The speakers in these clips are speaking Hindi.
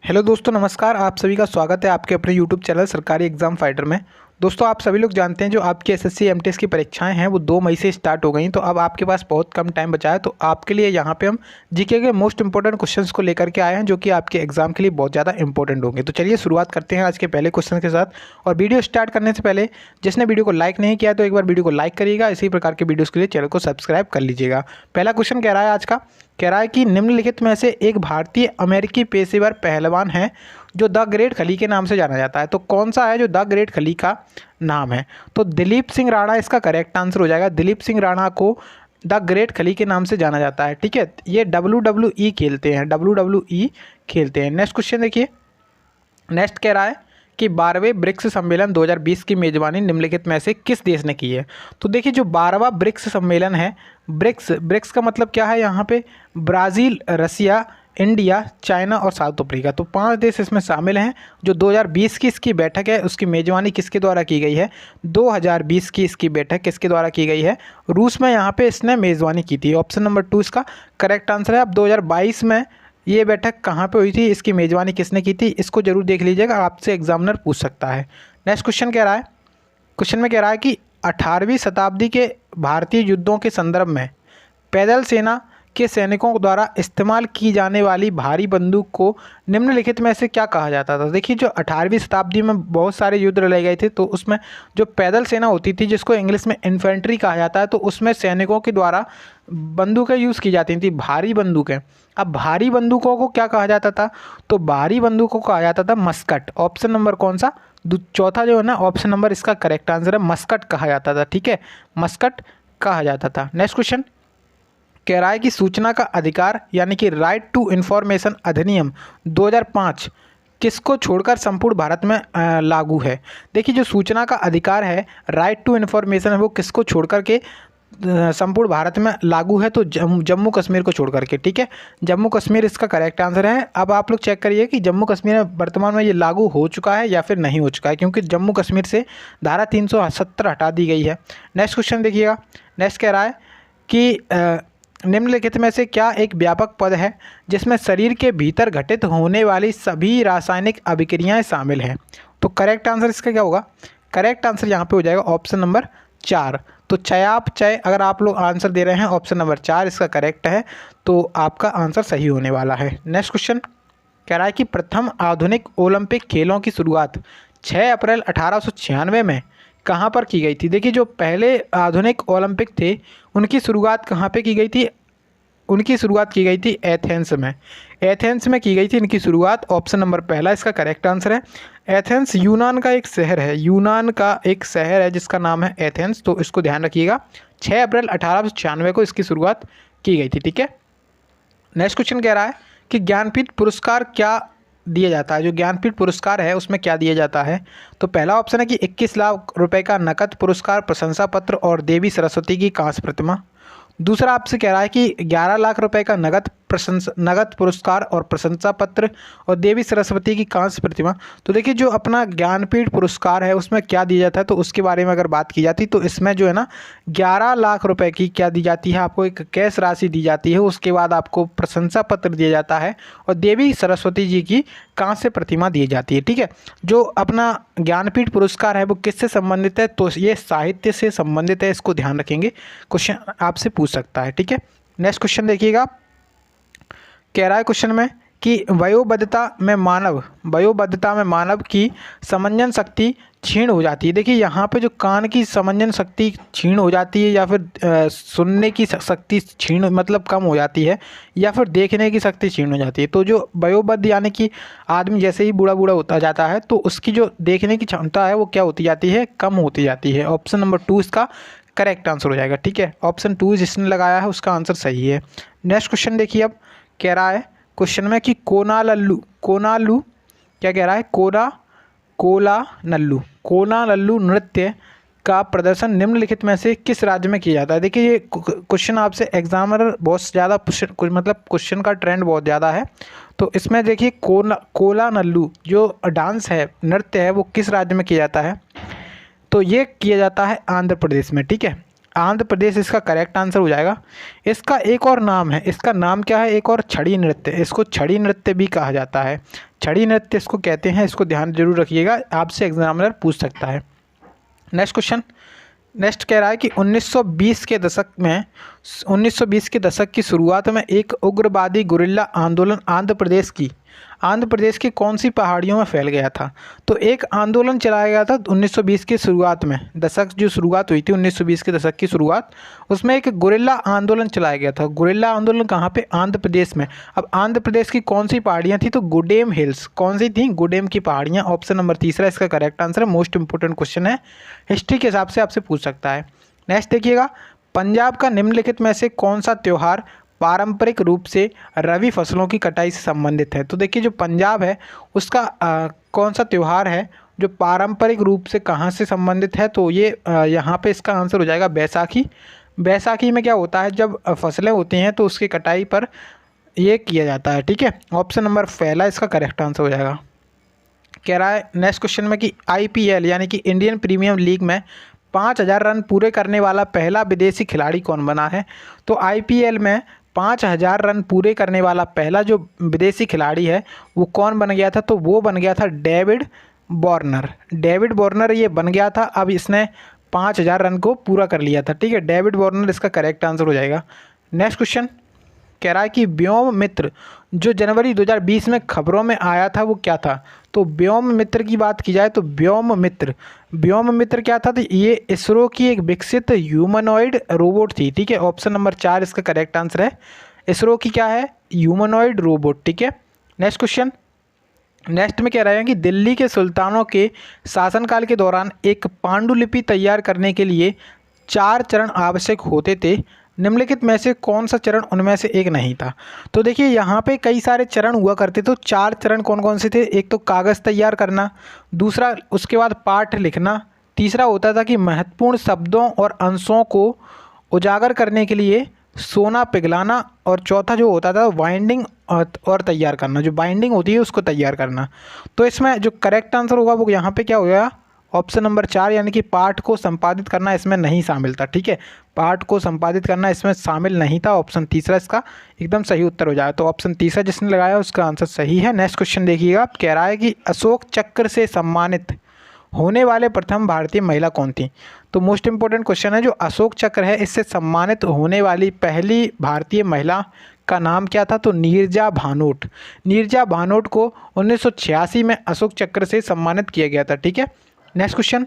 हेलो दोस्तों, नमस्कार। आप सभी का स्वागत है आपके अपने यूट्यूब चैनल सरकारी एग्जाम फाइटर में। दोस्तों, आप सभी लोग जानते हैं जो आपकी एसएससी एमटीएस की परीक्षाएं हैं वो 2 मई से स्टार्ट हो गई। तो अब आपके पास बहुत कम टाइम बचा है, तो आपके लिए यहाँ पे हम जीके के मोस्ट इंपॉर्टेंट क्वेश्चंस को लेकर के आए हैं जो कि आपके एग्जाम के लिए बहुत ज़्यादा इंपॉर्टेंट होंगे। तो चलिए शुरुआत करते हैं आज के पहले क्वेश्चन के साथ। और वीडियो स्टार्ट करने से पहले जिसने वीडियो को लाइक नहीं किया तो एक बार वीडियो को लाइक करिएगा। इसी प्रकार के वीडियोज़ के लिए चैनल को सब्सक्राइब कर लीजिएगा। पहला क्वेश्चन कह रहा है आज का, कह रहा है कि निम्नलिखित में से एक भारतीय अमेरिकी पेशेवर पहलवान है जो द ग्रेट खली के नाम से जाना जाता है। तो कौन सा है जो द ग्रेट खली का नाम है? तो दिलीप सिंह राणा इसका करेक्ट आंसर हो जाएगा। दिलीप सिंह राणा को द ग्रेट खली के नाम से जाना जाता है। ठीक है, ये WWE खेलते हैं, WWE खेलते हैं। नेक्स्ट क्वेश्चन देखिए। नेक्स्ट कह रहा है कि 12वें ब्रिक्स सम्मेलन 2020 की मेजबानी निम्नलिखित में से किस देश ने की है? तो देखिए, जो 12वां ब्रिक्स सम्मेलन है, ब्रिक्स का मतलब क्या है यहाँ पे? ब्राज़ील, रसिया, इंडिया, चाइना और साउथ अफ्रीका। तो 5 देश इसमें शामिल हैं। जो 2020 की इसकी बैठक है उसकी मेजबानी किसके द्वारा की गई है? 2020 की इसकी बैठक किसके द्वारा की गई है? रूस में यहाँ पे इसने मेज़बानी की थी। ऑप्शन नंबर 2 इसका करेक्ट आंसर है। अब 2022 में ये बैठक कहाँ पे हुई थी, इसकी मेज़बानी किसने की थी, इसको जरूर देख लीजिएगा, आपसे एग्जामिनर पूछ सकता है। नेक्स्ट क्वेश्चन कह रहा है, क्वेश्चन में कह रहा है कि 18वीं शताब्दी के भारतीय युद्धों के संदर्भ में पैदल सेना के सैनिकों द्वारा इस्तेमाल की जाने वाली भारी बंदूक को निम्नलिखित में से क्या कहा जाता था? देखिए, जो 18वीं शताब्दी में बहुत सारे युद्ध लड़े गए थे, तो उसमें जो पैदल सेना होती थी जिसको इंग्लिश में इन्फेंट्री कहा जाता है, तो उसमें सैनिकों के द्वारा बंदूकें यूज़ की जाती थी, भारी बंदूकें। अब भारी बंदूकों को क्या कहा जाता था? तो भारी बंदूकों को कहा जाता था मस्कट। ऑप्शन नंबर कौन सा? चौथा जो है ना, ऑप्शन नंबर इसका करेक्ट आंसर है, मस्कट कहा जाता था। ठीक है, मस्कट कहा जाता था। नेक्स्ट क्वेश्चन कह रहा है कि सूचना का अधिकार यानी कि राइट टू इन्फॉर्मेशन अधिनियम 2005 किसको छोड़कर संपूर्ण भारत में लागू है? देखिए, जो सूचना का अधिकार है, राइट टू इन्फॉर्मेशन है, वो किसको छोड़कर के संपूर्ण भारत में लागू है? तो जम्मू कश्मीर को छोड़ करके। ठीक है, जम्मू कश्मीर इसका करेक्ट आंसर है। अब आप लोग चेक करिए कि जम्मू कश्मीर में वर्तमान में ये लागू हो चुका है या फिर नहीं हो चुका है, क्योंकि जम्मू कश्मीर से धारा 370 हटा दी गई है। नेक्स्ट क्वेश्चन देखिएगा। नेक्स्ट कह रहा है कि निम्नलिखित में से क्या एक व्यापक पद है जिसमें शरीर के भीतर घटित होने वाली सभी रासायनिक अभिक्रियाएं शामिल हैं? तो करेक्ट आंसर इसका क्या होगा? करेक्ट आंसर यहाँ पे हो जाएगा ऑप्शन नंबर 4। तो चयापचय, अगर आप लोग आंसर दे रहे हैं ऑप्शन नंबर 4 इसका करेक्ट है, तो आपका आंसर सही होने वाला है। नेक्स्ट क्वेश्चन कह रहा है कि प्रथम आधुनिक ओलंपिक खेलों की शुरुआत 6 अप्रैल 1896 में कहाँ पर की गई थी? देखिए, जो पहले आधुनिक ओलंपिक थे उनकी शुरुआत कहाँ पे की गई थी? उनकी शुरुआत की गई थी एथेंस में। एथेंस में की गई थी इनकी शुरुआत। ऑप्शन नंबर पहला इसका करेक्ट आंसर है। एथेंस यूनान का एक शहर है, यूनान का एक शहर है जिसका नाम है एथेंस, तो इसको ध्यान रखिएगा। 6 अप्रैल 1896 को इसकी शुरुआत की गई थी। ठीक है, नेक्स्ट क्वेश्चन कह रहा है कि ज्ञानपीठ पुरस्कार क्या दिया जाता है? जो ज्ञानपीठ पुरस्कार है उसमें क्या दिया जाता है? तो पहला ऑप्शन है कि 21 लाख रुपए का नकद पुरस्कार, प्रशंसा पत्र और देवी सरस्वती की कांस्य प्रतिमा। दूसरा आपसे कह रहा है कि 11 लाख रुपए का नगद पुरस्कार और प्रशंसा पत्र और देवी सरस्वती की कांस्य प्रतिमा। तो देखिए, जो अपना ज्ञानपीठ पुरस्कार है उसमें क्या दिया जाता है, तो उसके बारे में अगर बात की जाती तो इसमें जो है ना 11 लाख रुपए की क्या दी जाती है, आपको एक कैश राशि दी जाती है। उसके बाद आपको प्रशंसा पत्र दिया जाता है और देवी सरस्वती जी की कांस्य प्रतिमा दी जाती है। ठीक है, जो अपना ज्ञानपीठ पुरस्कार है वो किससे संबंधित है? तो ये साहित्य से संबंधित है, इसको ध्यान रखेंगे, क्वेश्चन आपसे पूछ सकता है। ठीक है, नेक्स्ट क्वेश्चन देखिएगा। कह रहा है क्वेश्चन में कि वयोवृद्धता में मानव की समंजन शक्ति क्षीण हो जाती है। देखिए, यहाँ पे जो कान की समंजन शक्ति क्षीण हो जाती है या फिर सुनने की शक्ति क्षीण मतलब कम हो जाती है या फिर देखने की शक्ति क्षीण हो जाती है। तो जो वयोवृद्ध यानी कि आदमी जैसे ही बूढ़ा होता जाता है तो उसकी जो देखने की क्षमता है वो क्या होती जाती है? कम होती जाती है। ऑप्शन नंबर 2 इसका करेक्ट आंसर हो जाएगा। ठीक है, ऑप्शन 2 जिसने लगाया है उसका आंसर सही है। नेक्स्ट क्वेश्चन देखिए। अब कह रहा है क्वेश्चन में कि कोनालू क्या कह रहा है? कोनालल्लू नृत्य का प्रदर्शन निम्नलिखित में से किस राज्य में किया जाता है? देखिए, ये क्वेश्चन आपसे एग्जामिनर बहुत ज़्यादा मतलब क्वेश्चन का ट्रेंड बहुत ज़्यादा है। तो इसमें देखिए, कोलानल्लू जो डांस है, नृत्य है, वो किस राज्य में किया जाता है? तो ये किया जाता है आंध्र प्रदेश में। ठीक है, आंध्र प्रदेश इसका करेक्ट आंसर हो जाएगा। इसका एक और नाम है, इसका नाम क्या है, एक और छड़ी नृत्य, इसको छड़ी नृत्य भी कहा जाता है, छड़ी नृत्य इसको कहते हैं, इसको ध्यान जरूर रखिएगा, आपसे एग्जामिनर पूछ सकता है। नेक्स्ट क्वेश्चन, नेक्स्ट कह रहा है कि 1920 के दशक की शुरुआत में एक उग्रवादी गुरिल्ला आंदोलन आंध्र प्रदेश की कौन सी पहाड़ियों में फैल गया था। तो एक आंदोलन चलाया गया था 1920 की शुरुआत में, दशक जो शुरुआत हुई थी 1920 के दशक की शुरुआत, उसमें एक गुरिल्ला आंदोलन चलाया गया था। गुरिल्ला आंदोलन कहाँ पे, आंध्र प्रदेश में। अब आंध्र प्रदेश की कौन सी पहाड़ियाँ थी, तो गुडेम हिल्स, कौन सी थी, गुडेम की पहाड़ियाँ, ऑप्शन नंबर तीसरा इसका करेक्ट आंसर है। मोस्ट इंपोर्टेंट क्वेश्चन है, हिस्ट्री के हिसाब से आपसे पूछ सकता है। नेक्स्ट देखिएगा, पंजाब का निम्नलिखित में से कौन सा त्यौहार पारंपरिक रूप से रबी फसलों की कटाई से संबंधित है। तो देखिए जो पंजाब है उसका कौन सा त्यौहार है जो पारंपरिक रूप से कहाँ से संबंधित है, तो ये यहाँ पे इसका आंसर हो जाएगा बैसाखी। बैसाखी में क्या होता है, जब फसलें होती हैं तो उसकी कटाई पर ये किया जाता है, ठीक है। ऑप्शन नंबर पहला इसका करेक्ट आंसर हो जाएगा। कह रहा है नेक्स्ट क्वेश्चन में कि IPL यानी कि इंडियन प्रीमियर लीग में 5000 रन पूरे करने वाला पहला विदेशी खिलाड़ी कौन बना है। तो IPL में 5000 रन पूरे करने वाला पहला जो विदेशी खिलाड़ी है वो कौन बन गया था, तो वो बन गया था डेविड वार्नर। डेविड वार्नर ये बन गया था, अब इसने 5000 रन को पूरा कर लिया था, ठीक है। डेविड वार्नर इसका करेक्ट आंसर हो जाएगा। नेक्स्ट क्वेश्चन कह रहा है कि व्योम मित्र जो जनवरी 2020 में खबरों में आया था वो क्या था। तो व्योम मित्र की बात की जाए तो व्योम मित्र क्या था, तो ये इसरो की एक विकसित ह्यूमनॉइड रोबोट थी, ठीक है। ऑप्शन नंबर 4 इसका करेक्ट आंसर है। इसरो की क्या है, ह्यूमनॉइड रोबोट, ठीक है। नेक्स्ट क्वेश्चन, नेक्स्ट में कह रहे हैं कि दिल्ली के सुल्तानों के शासनकाल के दौरान एक पांडुलिपि तैयार करने के लिए 4 चरण आवश्यक होते थे, निम्नलिखित में से कौन सा चरण उनमें से एक नहीं था। तो देखिए यहाँ पे कई सारे चरण हुआ करते, तो 4 चरण कौन कौन से थे, एक तो कागज़ तैयार करना, दूसरा उसके बाद पाठ लिखना, तीसरा होता था कि महत्वपूर्ण शब्दों और अंशों को उजागर करने के लिए सोना पिघलाना, और चौथा जो होता था बाइंडिंग और तैयार करना, जो बाइंडिंग होती है उसको तैयार करना। तो इसमें जो करेक्ट आंसर होगा वो यहाँ पे क्या होगा, ऑप्शन नंबर 4 यानी कि पाठ को संपादित करना इसमें नहीं शामिल था, ठीक है। पाठ को संपादित करना इसमें शामिल नहीं था, ऑप्शन तीसरा इसका एकदम सही उत्तर हो जाए। तो ऑप्शन तीसरा जिसने लगाया उसका आंसर सही है। नेक्स्ट क्वेश्चन देखिएगा, कह रहा है कि अशोक चक्र से सम्मानित होने वाले प्रथम भारतीय महिला कौन थी। तो मोस्ट इंपॉर्टेंट क्वेश्चन है, जो अशोक चक्र है इससे सम्मानित होने वाली पहली भारतीय महिला का नाम क्या था, तो नीरजा भानोट। नीरजा भानोट को 1986 में अशोक चक्र से सम्मानित किया गया था, ठीक है। नेक्स्ट क्वेश्चन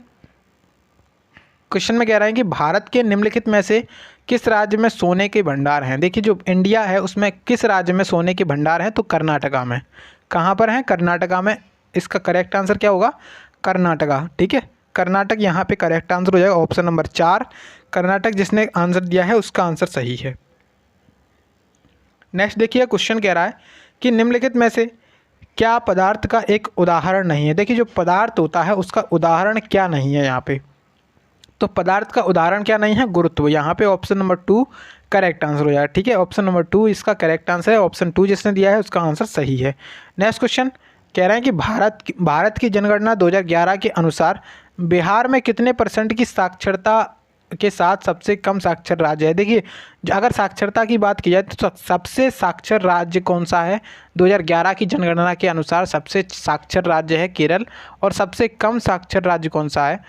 में कह रहे हैं कि भारत के निम्नलिखित में से किस राज्य में सोने के भंडार हैं। देखिए जो इंडिया है उसमें किस राज्य में सोने के भंडार हैं, तो कर्नाटका में। कहाँ पर हैं, कर्नाटका में। इसका करेक्ट आंसर क्या होगा, कर्नाटका, ठीक है। कर्नाटक यहाँ पे करेक्ट आंसर हो जाएगा, ऑप्शन नंबर 4 कर्नाटक जिसने आंसर दिया है उसका आंसर सही है। नेक्स्ट देखिए क्वेश्चन कह रहा है कि निम्नलिखित में से क्या पदार्थ का एक उदाहरण नहीं है। देखिए जो पदार्थ होता है उसका उदाहरण क्या नहीं है यहाँ पे, तो पदार्थ का उदाहरण क्या नहीं है, गुरुत्व। यहाँ पे ऑप्शन नंबर 2 करेक्ट आंसर हो जाएगा, ठीक है। ऑप्शन नंबर 2 इसका करेक्ट आंसर है, ऑप्शन 2 जिसने दिया है उसका आंसर सही है। नेक्स्ट क्वेश्चन कह रहे हैं कि भारत की जनगणना 2011 के अनुसार बिहार में कितने % की साक्षरता के साथ सबसे कम साक्षर राज्य है। देखिए अगर साक्षरता की बात की जाए तो सबसे साक्षर राज्य कौन सा है, 2011 की जनगणना के अनुसार सबसे साक्षर राज्य है केरल, और सबसे कम साक्षर राज्य कौन सा है,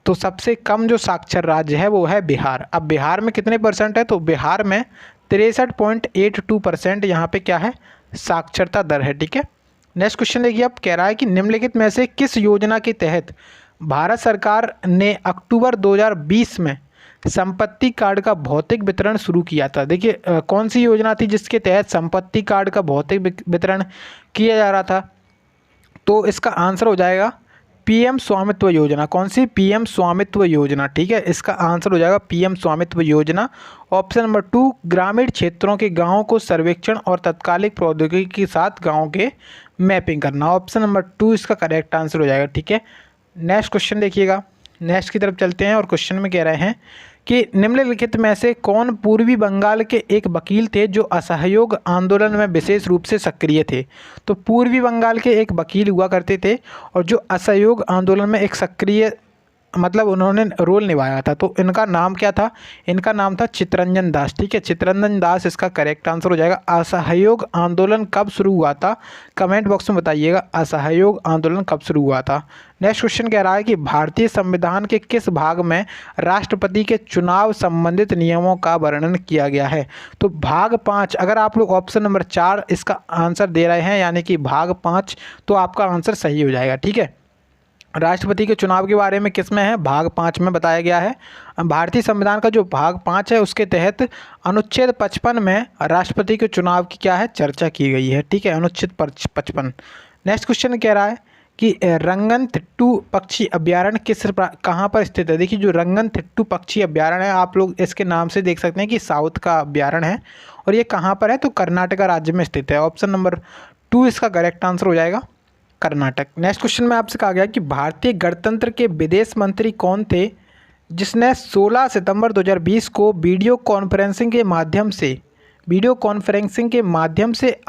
तो सबसे कम जो साक्षर राज्य है वो है बिहार। अब बिहार में कितने % है, तो बिहार में 63.82% यहाँ पे क्या है, साक्षरता दर है, ठीक है। नेक्स्ट क्वेश्चन देखिए, अब कह रहा है कि निम्नलिखित में से किस योजना के तहत भारत सरकार ने अक्टूबर 2020 में संपत्ति कार्ड का भौतिक वितरण शुरू किया था। देखिए कौन सी योजना थी जिसके तहत संपत्ति कार्ड का भौतिक वितरण किया जा रहा था, तो इसका आंसर हो जाएगा PM स्वामित्व योजना। कौन सी, PM स्वामित्व योजना, ठीक है। इसका आंसर हो जाएगा PM स्वामित्व योजना। ऑप्शन नंबर 2 ग्रामीण क्षेत्रों के गाँवों को सर्वेक्षण और तत्कालिक प्रौद्योगिकी के साथ गाँव के मैपिंग करना, ऑप्शन नंबर 2 इसका करेक्ट आंसर हो जाएगा, ठीक है। नेक्स्ट क्वेश्चन देखिएगा, नेक्स्ट की तरफ चलते हैं और क्वेश्चन में कह रहे हैं कि निम्नलिखित में से कौन पूर्वी बंगाल के एक वकील थे जो असहयोग आंदोलन में विशेष रूप से सक्रिय थे। तो पूर्वी बंगाल के एक वकील हुआ करते थे और जो असहयोग आंदोलन में एक सक्रिय मतलब उन्होंने रोल निभाया था। तो इनका नाम क्या था? इनका नाम था चित्तरंजन दास। ठीक है, चित्तरंजन दास इसका करेक्ट आंसर हो जाएगा। असहयोग आंदोलन कब शुरू हुआ था? कमेंट बॉक्स में बताइएगा असहयोग आंदोलन कब शुरू हुआ था। नेक्स्ट क्वेश्चन कह रहा है कि भारतीय संविधान के किस भाग में राष्ट्रपति के चुनाव संबंधित नियमों का वर्णन किया गया है? तो भाग 5, अगर आप लोग ऑप्शन नंबर 4 इसका आंसर दे रहे हैं यानी कि भाग 5, तो आपका आंसर सही हो जाएगा। ठीक है, राष्ट्रपति के चुनाव के बारे में किस में है? भाग 5 में बताया गया है। भारतीय संविधान का जो भाग 5 है उसके तहत अनुच्छेद 55 में राष्ट्रपति के चुनाव की क्या है? चर्चा की गई है। ठीक है, अनुच्छेद 55। नेक्स्ट क्वेश्चन कह रहा है कि रंगनथिट्टू पक्षी अभ्यारण्य कहाँ पर स्थित है? देखिए, जो रंगनथिट्टू पक्षी अभ्यारण्य है, आप लोग इसके नाम से देख सकते हैं कि साउथ का अभ्यारण्य है और ये कहाँ पर है? तो कर्नाटका राज्य में स्थित है। ऑप्शन नंबर 2 इसका करेक्ट आंसर हो जाएगा, कर्नाटक। नेक्स्ट क्वेश्चन में आपसे कहा गया कि भारतीय गणतंत्र के विदेश मंत्री कौन थे जिसने 16 सितंबर 2020 को वीडियो कॉन्फ्रेंसिंग के माध्यम से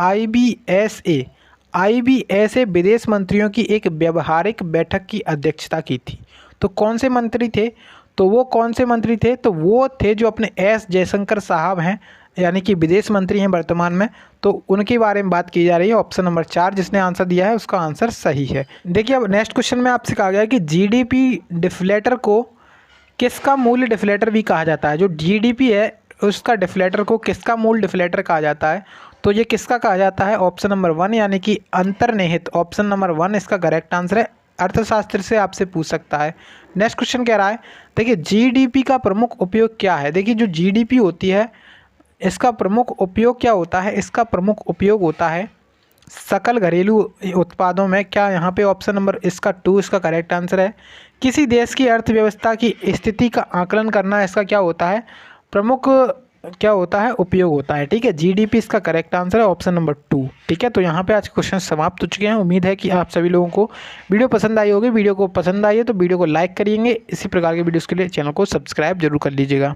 IBSA विदेश मंत्रियों की एक व्यावहारिक बैठक की अध्यक्षता की थी? तो कौन से मंत्री थे? तो वो कौन से मंत्री थे? तो वो थे जो अपने एस जयशंकर साहब हैं, यानी कि विदेश मंत्री हैं वर्तमान में, तो उनके बारे में बात की जा रही है। ऑप्शन नंबर 4 जिसने आंसर दिया है उसका आंसर सही है। देखिए, अब नेक्स्ट क्वेश्चन में आपसे कहा गया है कि जीडीपी डिफ्लेटर को किसका मूल्य डिफ्लेटर भी कहा जाता है? जो जीडीपी है उसका डिफ्लेटर को किसका मूल डिफ्लेटर कहा जाता है? तो ये किसका कहा जाता है? ऑप्शन नंबर 1 यानी कि अंतर्निहित। ऑप्शन नंबर 1 इसका करेक्ट आंसर है। अर्थशास्त्र से आपसे पूछ सकता है। नेक्स्ट क्वेश्चन कह रहा है, देखिए जीडीपी का प्रमुख उपयोग क्या है? देखिए, जो जीडीपी होती है इसका प्रमुख उपयोग क्या होता है? इसका प्रमुख उपयोग होता है सकल घरेलू उत्पादों में। क्या यहाँ पे ऑप्शन नंबर इसका 2 इसका करेक्ट आंसर है। किसी देश की अर्थव्यवस्था की स्थिति का आकलन करना इसका क्या होता है? प्रमुख क्या होता है? उपयोग होता है। ठीक है, जीडीपी इसका करेक्ट आंसर है, ऑप्शन नंबर 2। ठीक है, तो यहाँ पे आज क्वेश्चन समाप्त हो चुके हैं। उम्मीद है कि आप सभी लोगों को वीडियो पसंद आई होगी। वीडियो को पसंद आई है तो वीडियो को लाइक करिएंगे। इसी प्रकार के वीडियोज़ के लिए चैनल को सब्सक्राइब जरूर कर लीजिएगा।